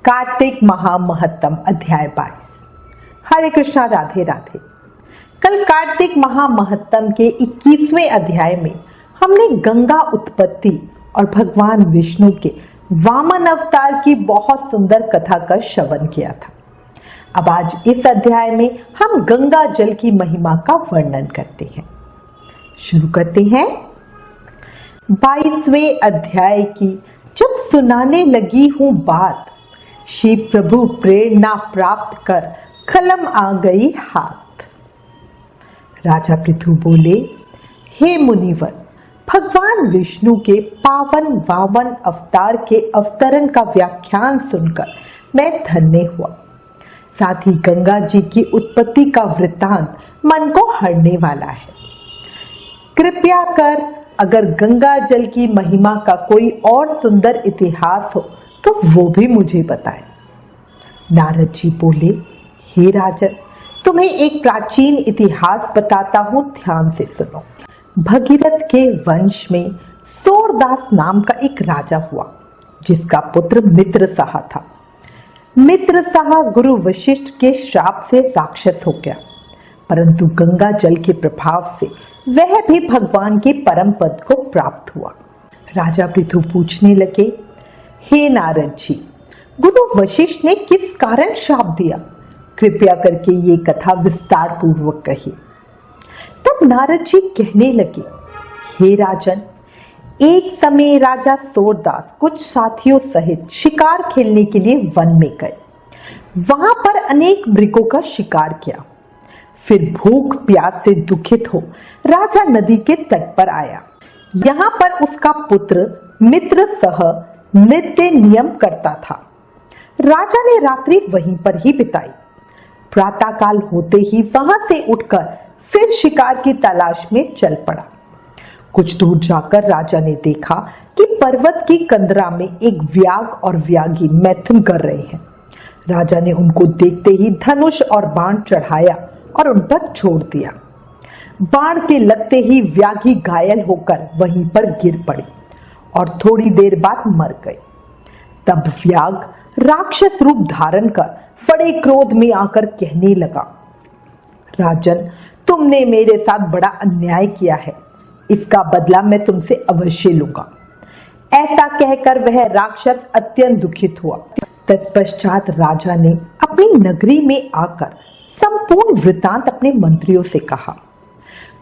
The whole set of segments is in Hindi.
कार्तिक महामहत्तम अध्याय 22। हरे कृष्णा, राधे राधे। कल कार्तिक महामहत्तम के 21वें अध्याय में हमने गंगा उत्पत्ति और भगवान विष्णु के वामन अवतार की बहुत सुंदर कथा का श्रवण किया था। अब आज इस अध्याय में हम गंगा जल की महिमा का वर्णन करते हैं। शुरू करते हैं। 22वें अध्याय की जब सुनाने लगी हूं बात, शिव प्रभु प्रेरणा प्राप्त कर कलम आ गई हाथ। राजा पृथु बोले, हे मुनिवर, भगवान विष्णु के पावन वामन अवतार के अवतरण का व्याख्यान सुनकर मैं धन्य हुआ। साथ ही गंगा जी की उत्पत्ति का वृत्तांत मन को हरने वाला है। कृपया कर अगर गंगा जल की महिमा का कोई और सुंदर इतिहास हो तो वो भी मुझे बताएं। नारद जी बोले, हे राजन, तुम्हें एक प्राचीन इतिहास बताता हूं, ध्यान से सुनो। भगीरथ के वंश में सूरदास नाम का एक राजा हुआ, जिसका पुत्र मित्रसाह था। मित्रसाह गुरु वशिष्ठ के श्राप से राक्षस हो गया, परंतु गंगा जल के प्रभाव से वह भी भगवान के परम पद को प्राप्त हुआ। राजा पृथु पूछने लगे, हे नारद जी, गुरु वशिष्ठ ने किस कारण श्राप दिया? कृपया करके ये कथा विस्तार पूर्वक कहिए। तब नारद जी कहने लगे, हे राजन, एक समय राजा सूरदास कुछ साथियों सहित शिकार खेलने के लिए वन में गए। वहां पर अनेक मृगों का शिकार किया। फिर भूख प्यास से दुखित हो राजा नदी के तट पर आया। यहाँ पर उसका पुत्र मित्रसह नित्य नियम करता था। राजा ने रात्रि वहीं पर ही बिताई। प्रातःकाल होते ही वहां से उठकर फिर शिकार की तलाश में चल पड़ा। कुछ दूर जाकर राजा ने देखा कि पर्वत की कंदरा में एक व्याघ्र और व्याघी मैथुन कर रहे हैं। राजा ने उनको देखते ही धनुष और बाण चढ़ाया और उन पर छोड़ दिया। बाण के लगते ही व्याघी घायल होकर वहीं पर गिर पड़े और थोड़ी देर बाद मर गए। तब व्याघ्र राक्षस रूप धारण कर बड़े क्रोध में आकर कहने लगा, राजन, तुमने मेरे साथ बड़ा अन्याय किया है, इसका बदला मैं तुमसे अवश्य लूंगा। ऐसा कहकर वह राक्षस अत्यंत दुखित हुआ। तत्पश्चात राजा ने अपनी नगरी में आकर संपूर्ण वृत्तांत अपने मंत्रियों से कहा।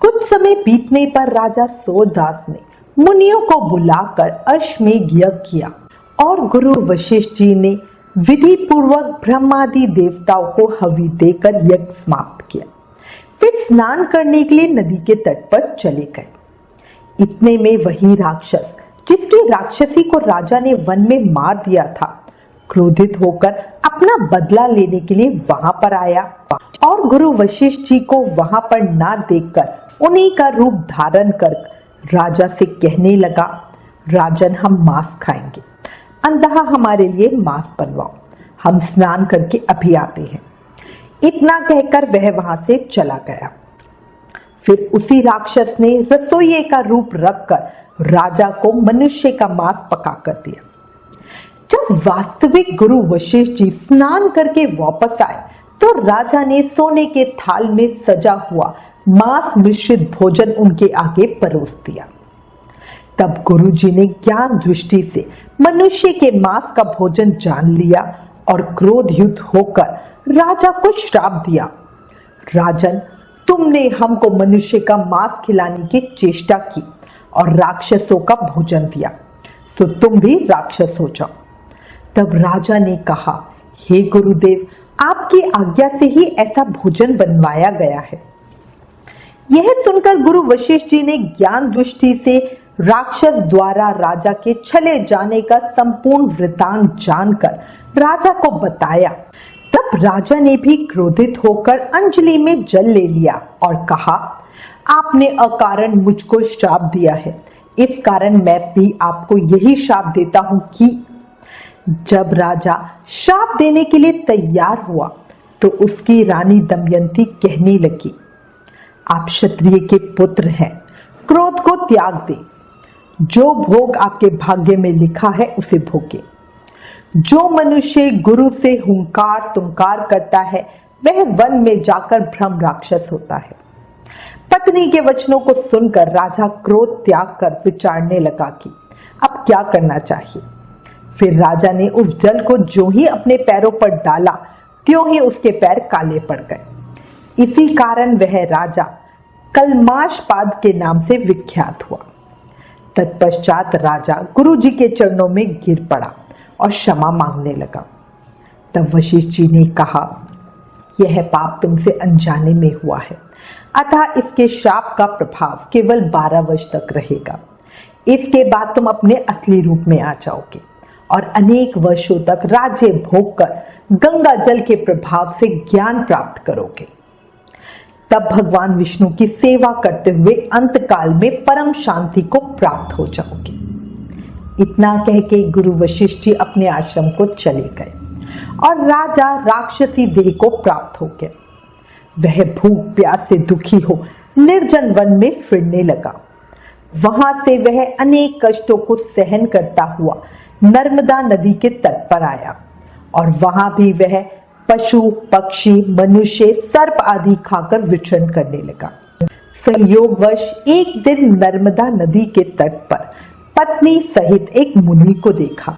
कुछ समय बीतने पर राजा सूरदास ने मुनियों को बुलाकर अश्वमेध यज्ञ किया और गुरु वशिष्ठ जी ने विधि पूर्वक ब्रह्मादि देवताओं को हवि देकर यज्ञ समाप्त किया। फिर स्नान करने के लिए नदी के तट पर चले गए। इतने में वही राक्षस, जिसकी राक्षसी को राजा ने वन में मार दिया था, क्रोधित होकर अपना बदला लेने के लिए वहां पर आया और गुरु वशिष्ठ जी को वहां पर ना देखकर उन्हीं का रूप धारण कर राजा से कहने लगा, राजन, हम मांस खाएंगे, अंततः हमारे लिए मांस बनवाओ, हम स्नान करके अभी आते हैं। इतना कहकर वह वहां से चला गया। फिर उसी राक्षस ने रसोइये का रूप रखकर राजा को मनुष्य का मांस पका कर दिया। जब वास्तविक गुरु वशिष्ठ जी स्नान करके वापस आए तो राजा ने सोने के थाल में सजा हुआ मांस मिश्रित भोजन उनके आगे परोस दिया। तब गुरु जी ने ज्ञान दृष्टि से मनुष्य के मांस का भोजन जान लिया और क्रोधयुक्त होकर राजा को श्राप दिया, राजन, तुमने हमको मनुष्य का मांस खिलाने की चेष्टा की और राक्षसों का भोजन दिया, सो तुम भी राक्षस हो जाओ। तब राजा ने कहा, हे गुरुदेव, आपकी आज्ञा से ही ऐसा भोजन बनवाया गया है। यह सुनकर गुरु वशिष्ठ जी ने ज्ञान दृष्टि से राक्षस द्वारा राजा के छले जाने का संपूर्ण वृत्तांत जानकर राजा को बताया। तब राजा ने भी क्रोधित होकर अंजलि में जल ले लिया और कहा, आपने अकारण मुझको श्राप दिया है, इस कारण मैं भी आपको यही श्राप देता हूं कि जब राजा श्राप देने के लिए तैयार हुआ तो उसकी रानी दमयंती कहने लगी, आप क्षत्रिय के पुत्र हैं, क्रोध को त्याग दे, जो भोग आपके भाग्य में लिखा है उसे भोगे। जो मनुष्य गुरु से हुंकार तुंकार करता है वह वन में जाकर ब्रह्म राक्षस होता है। पत्नी के वचनों को सुनकर राजा क्रोध त्याग कर विचारने लगा कि अब क्या करना चाहिए। फिर राजा ने उस जल को जो ही अपने पैरों पर डाला त्यों ही उसके पैर काले पड़ गए। इसी कारण वह राजा कलमाशपाद के नाम से विख्यात हुआ। तत्पश्चात राजा गुरु जी के चरणों में गिर पड़ा और क्षमा मांगने लगा। तब वशिष्ठ जी ने कहा, यह पाप तुमसे अनजाने में हुआ है, अतः इसके श्राप का प्रभाव केवल 12 वर्ष तक रहेगा। इसके बाद तुम अपने असली रूप में आ जाओगे और अनेक वर्षों तक राज्य भोग कर गंगा जल के प्रभाव से ज्ञान प्राप्त करोगे। तब भगवान विष्णु की सेवा करते हुए अंत काल में परम शांति को प्राप्त हो जाओगे। इतना कह के गुरु वशिष्ठ जी अपने आश्रम को चले गए और राजा राक्षसी देह को प्राप्त हो गया। वह भूख प्यास से दुखी हो निर्जन वन में फिरने लगा। वहां से वह अनेक कष्टों को सहन करता हुआ नर्मदा नदी के तट पर आया और वहां भी वह पशु पक्षी मनुष्य सर्प आदि खाकर विचरण करने लगा। संयोगवश एक दिन नर्मदा नदी के तट पर पत्नी सहित एक मुनि को देखा।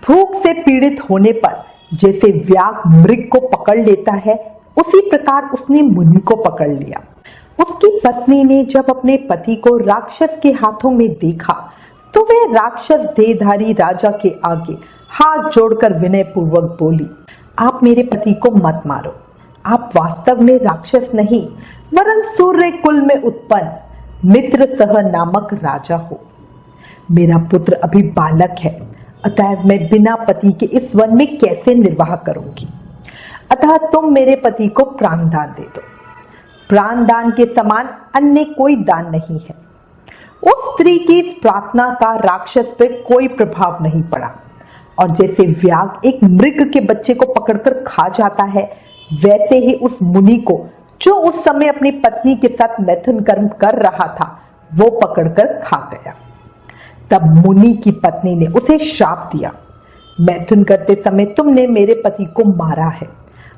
भूख से पीड़ित होने पर जैसे व्याघ्र मृग को पकड़ लेता है उसी प्रकार उसने मुनि को पकड़ लिया। उसकी पत्नी ने जब अपने पति को राक्षस के हाथों में देखा तो वह राक्षस देहधारी राजा के आगे हाथ जोड़कर विनय पूर्वक बोली, आप मेरे पति को मत मारो। आप वास्तव में राक्षस नहीं वरन सूर्य कुल में उत्पन्न मित्रसह नामक राजा हो। मेरा पुत्र अभी बालक है, अतः मैं बिना पति के इस वन में कैसे निर्वाह करूंगी। अतः तुम मेरे पति को प्राण दान दे दो। प्राण दान के समान अन्य कोई दान नहीं है। उस स्त्री की इस प्रार्थना का राक्षस पर कोई प्रभाव नहीं पड़ा और जैसे व्याघ्र एक मृग के बच्चे को पकड़कर खा जाता है वैसे ही उस मुनि को जो उस समय अपनी पत्नी के साथ मैथुन कर्म कर रहा था वो पकड़कर खा गया। तब मुनि की पत्नी ने उसे श्राप दिया, मैथुन करते समय तुमने मेरे पति को मारा है,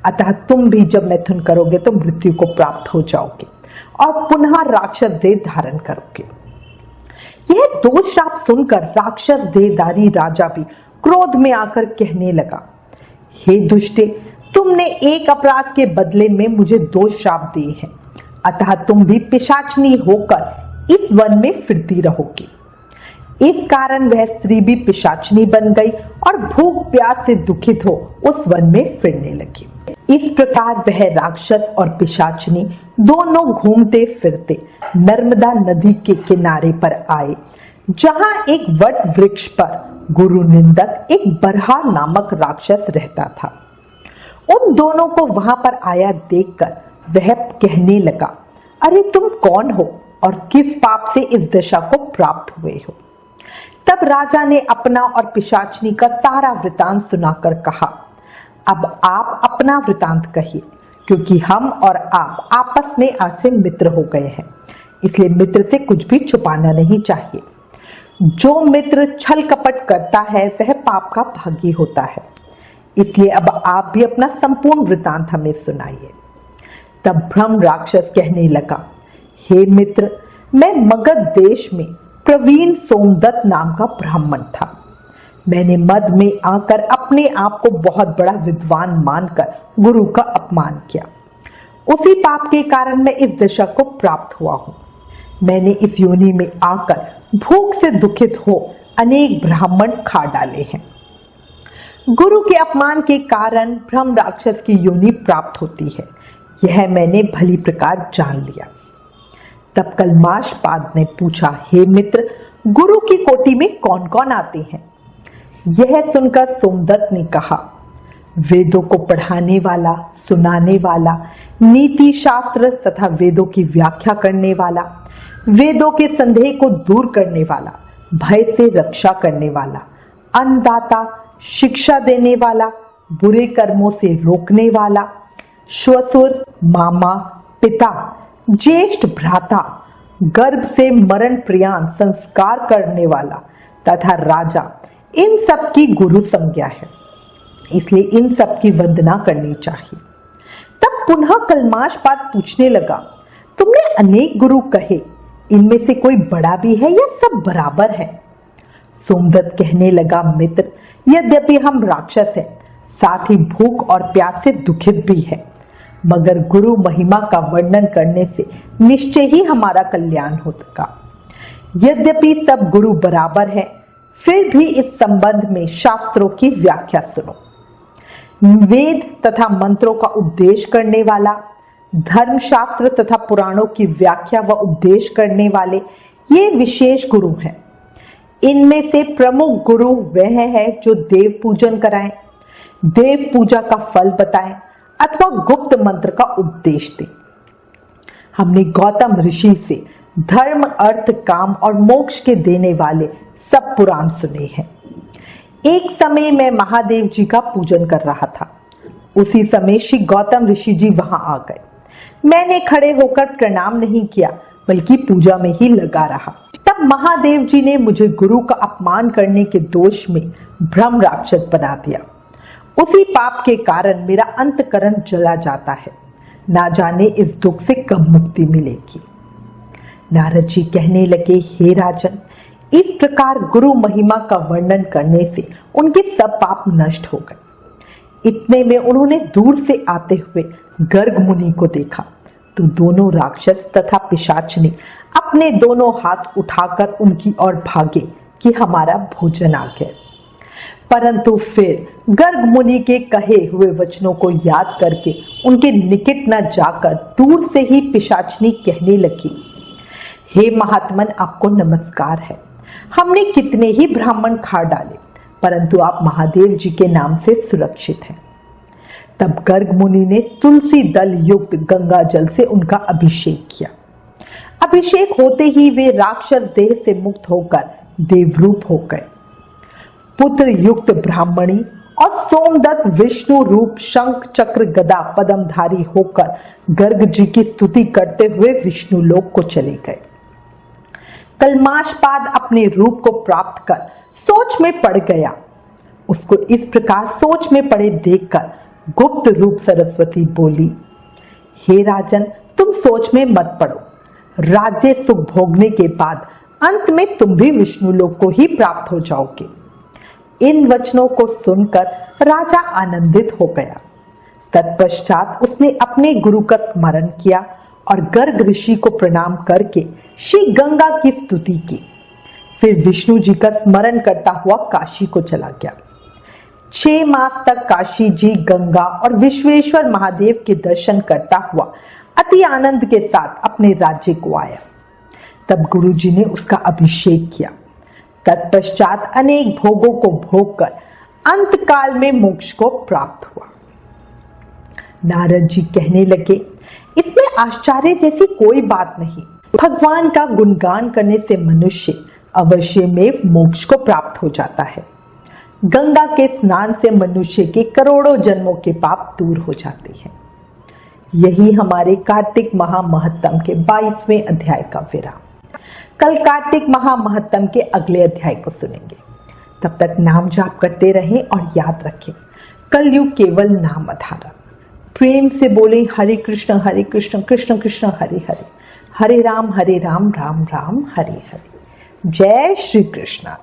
अतः तुम भी जब मैथुन करोगे तो मृत्यु को प्राप्त हो जाओगे और पुनः राक्षस देह धारण करोगे। यह 2 श्राप सुनकर राक्षस देहधारी राजा भी क्रोध में आकर कहने लगा, हे दुष्टे, तुमने एक अपराध के बदले में मुझे 2 श्राप दिए हैं, अतः तुम भी पिशाचनी होकर इस वन में फिरती रहोगी। इस कारण वह स्त्री भी पिशाचनी बन गई और भूख प्यास से दुखित हो उस वन में फिरने लगी। इस प्रकार वह राक्षस और पिशाचनी दोनों घूमते फिरते नर्मदा नदी के किनारे पर आए, जहां एक वट वृक्ष पर गुरु निंदक एक बरहा नामक राक्षस रहता था। उन दोनों को वहां पर आया देखकर वह कहने लगा, अरे तुम कौन हो और किस पाप से इस दशा को प्राप्त हुए हो। तब राजा ने अपना और पिशाचनी का सारा वृतांत सुनाकर कहा, अब आप अपना वृतांत कहिए, क्योंकि हम और आप आपस में आज से मित्र हो गए हैं, इसलिए मित्र से कुछ भी छुपाना नहीं चाहिए। जो मित्र छल कपट करता है वह पाप का भागी होता है, इसलिए अब आप भी अपना संपूर्ण वृतांत हमें सुनाइए। तब ब्रह्म राक्षस कहने लगा, हे मित्र, मैं मगध देश में प्रवीण सोमदत्त नाम का ब्राह्मण था। मैंने मद में आकर अपने आप को बहुत बड़ा विद्वान मानकर गुरु का अपमान किया। उसी पाप के कारण मैं इस दशा को प्राप्त हुआ हूं। मैंने इस योनि में आकर भूख से दुखित हो अनेक ब्राह्मण खा डाले हैं। गुरु के अपमान के कारण ब्रह्म राक्षस की योनि प्राप्त होती है, यह मैंने भली प्रकार जान लिया। तब कलमाशपाद ने पूछा, हे मित्र, गुरु की कोटि में कौन कौन आते हैं। यह सुनकर सोमदत्त ने कहा, वेदों को पढ़ाने वाला, सुनाने वाला, नीति शास्त्र तथा वेदों की व्याख्या करने वाला, वेदों के संदेह को दूर करने वाला, भय से रक्षा करने वाला, अन्नदाता, शिक्षा देने वाला, बुरे कर्मों से रोकने वाला, श्वशुर, मामा, पिता, ज्येष्ठ भ्राता, गर्भ से मरण प्रियान संस्कार करने वाला तथा राजा, इन सब की गुरु संज्ञा है, इसलिए इन सब की वंदना करनी चाहिए। तब पुनः कलमाशपाद पूछने लगा, तुमने अनेक गुरु कहे, इनमें से कोई बड़ा भी है या सब बराबर है? सोमदत्त कहने लगा, मित्र, यद्यपि हम राक्षस हैं, साथ ही भूख और प्यास से दुखित भी है, मगर गुरु महिमा का वर्णन करने से निश्चय ही हमारा कल्याण होगा। यद्यपि सब गुरु बराबर हैं, फिर भी इस संबंध में शास्त्रों की व्याख्या सुनो। वेद तथा मंत्रों का उपदेश करने वाला, धर्मशास्त्र तथा पुराणों की व्याख्या व उपदेश करने वाले ये विशेष गुरु हैं। इनमें से प्रमुख गुरु वह है जो देव पूजन कराएं, देव पूजा का फल बताएं अथवा गुप्त मंत्र का उपदेश दे। हमने गौतम ऋषि से धर्म, अर्थ, काम और मोक्ष के देने वाले सब पुराण सुने हैं। एक समय मैं महादेव जी का पूजन कर रहा था। उसी समय श्री गौतम ऋषि जी वहां आ गए। मैंने खड़े होकर प्रणाम नहीं किया, बल्कि पूजा में ही लगा रहा। तब महादेव जी ने मुझे गुरु का अपमान करने के दोष में ब्रह्म राक्षस बना दिया। उसी पाप के कारण मेरा अंतकरण जला जाता है। ना जाने इस दुख से कब मुक्ति मिलेगी। नारद जी कहने लगे, हे राजन, इस प्रकार गुरु महिमा का वर्णन करने से उनके सब पाप नष्ट हो गए। इतने में उन्होंने दूर से आते हुए गर्ग मुनि को देखा तो दोनों राक्षस तथा पिशाचनी अपने दोनों हाथ उठाकर उनकी ओर भागे कि हमारा भोजन आ गया। परंतु फिर गर्ग मुनि के कहे हुए वचनों को याद करके उनके निकट न जाकर दूर से ही पिशाचनी कहने लगी, हे महात्मन, आपको नमस्कार है। हमने कितने ही ब्राह्मण खा डाले, परंतु आप महादेव जी के नाम से सुरक्षित हैं। तब गर्ग मुनि ने तुलसी दल युक्त गंगा जल से उनका अभिषेक किया। अभिषेक होते ही वे राक्षस देह से मुक्त होकर देवरूप हो गए। पुत्र युक्त ब्राह्मणी और सोमदत्त विष्णु रूप शंख चक्र गदा पद्मधारी होकर गर्ग जी की स्तुति करते हुए विष्णु लोक को चले गए। कलमाशपाद अपने रूप को प्राप्त कर सोच में पड़ गया। उसको इस प्रकार सोच में पड़े देखकर गुप्त रूप सरस्वती बोली, हे राजन, तुम सोच में मत पड़ो। राज्य सुख भोगने के बाद अंत में तुम भी विष्णु लोक को ही प्राप्त हो जाओगे। इन वचनों को सुनकर राजा आनंदित हो गया। तत्पश्चात उसने अपने गुरु का स्मरण किया और गर्ग ऋषि को प्रणाम करके श्री गंगा की स्तुति की। फिर विष्णु जी का स्मरण करता हुआ काशी को चला गया। 6 मास तक काशी जी, गंगा और विश्वेश्वर महादेव के दर्शन करता हुआ अति आनंद के साथ अपने राज्य को आया। तब गुरु जी ने उसका अभिषेक किया। तत्पश्चात अनेक भोगों को भोग कर अंत काल में मोक्ष को प्राप्त हुआ। नारद जी कहने लगे, इसमें आश्चर्य जैसी कोई बात नहीं। भगवान का गुणगान करने से मनुष्य अवश्य में मोक्ष को प्राप्त हो जाता है। गंगा के स्नान से मनुष्य के करोड़ों जन्मों के पाप दूर हो जाते हैं। यही हमारे कार्तिक महामहत्तम के 22वें अध्याय का विराम। कल कार्तिक महामहत्तम के अगले अध्याय को सुनेंगे। तब तक नाम जाप करते रहें और याद रखें, कलयुग केवल नाम आधार। प्रेम से बोले, हरे कृष्ण कृष्ण कृष्ण हरे हरे, हरे राम राम राम हरे हरे। जय श्री कृष्ण।